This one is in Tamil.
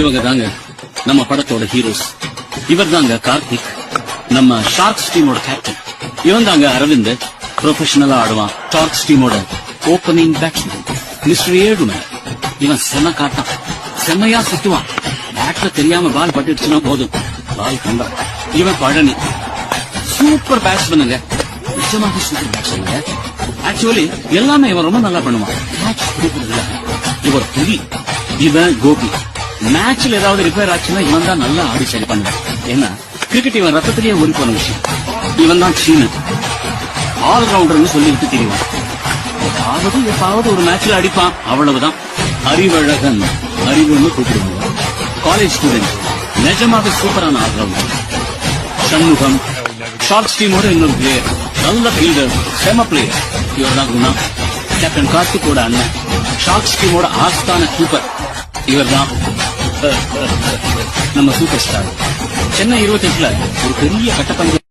இவங்க தாங்க நம்ம படத்தோட ஹீரோஸ். இவர் தாங்க கார்த்திக், நம்ம ஷார்க்ஸ் டீமோட கேப்டன். இவன் தாங்க அரவிந்த், ப்ரொஃபஷனலா ஆடுவான். ஷார்க்ஸ் டீமோட ஓபனிங் பேட்ஸ்மேன். மிஸ்டர் ஏடுமேன், இவன் செம காட்டான், செம்மையா சுத்துவான். பேட்ல தெரியாம பால் பட்டுச்சுன்னா போதும், பால் கண்டா. இவன் பழனி, சூப்பர் பேட்ஸ்மேனுங்க, நிஜமாக சூப்பர் பேட்ஸ்மேனுங்க. ஆக்சுவலி எல்லாமே இவன் ரொம்ப நல்லா பண்ணுவான். மேட்ச் பிடிக்கிறதுல இவர் புலி. இவன் கோபி, மேட்ச்ல ஏதாவது ரிப்பேர் ஆச்சுன்னா இவன் தான் நல்லா ஆடி சரி பண்ணுவான். ஏன்னா கிரிக்கெட் இவன் ரத்தத்திலேயே ஊறி போன விஷயம். இவன் தான் சீனு, ஆல்ரவுண்டர்னு சொல்லிட்டு தெரியும். எப்பாவது ஒரு மேட்ச்ல அடிப்பான், அவ்வளவுதான். அறிவழகன், அறிவுன்னு கூப்பிடுவாங்க. காலேஜ் ஸ்டூடெண்ட், நிஜமாக சூப்பரான ஆல்ரவுண்டர். சண்முகம், ஷார்ட்ஸ் டீமோட இன்னொரு பிளேயர், நல்ல ஃபீல்டர், செம பிளேயர். இவர் தான் குணா, கேப்டன் கார்த்திகோட அண்ணன், ஷார்ட்ஸ் டீமோட ஆஸ்தான கீப்பர். இவர் தான் நம்ம சூப்பர் ஸ்டார். சென்னை 28ல ஒரு பெரிய கட்டப்பந்தயம்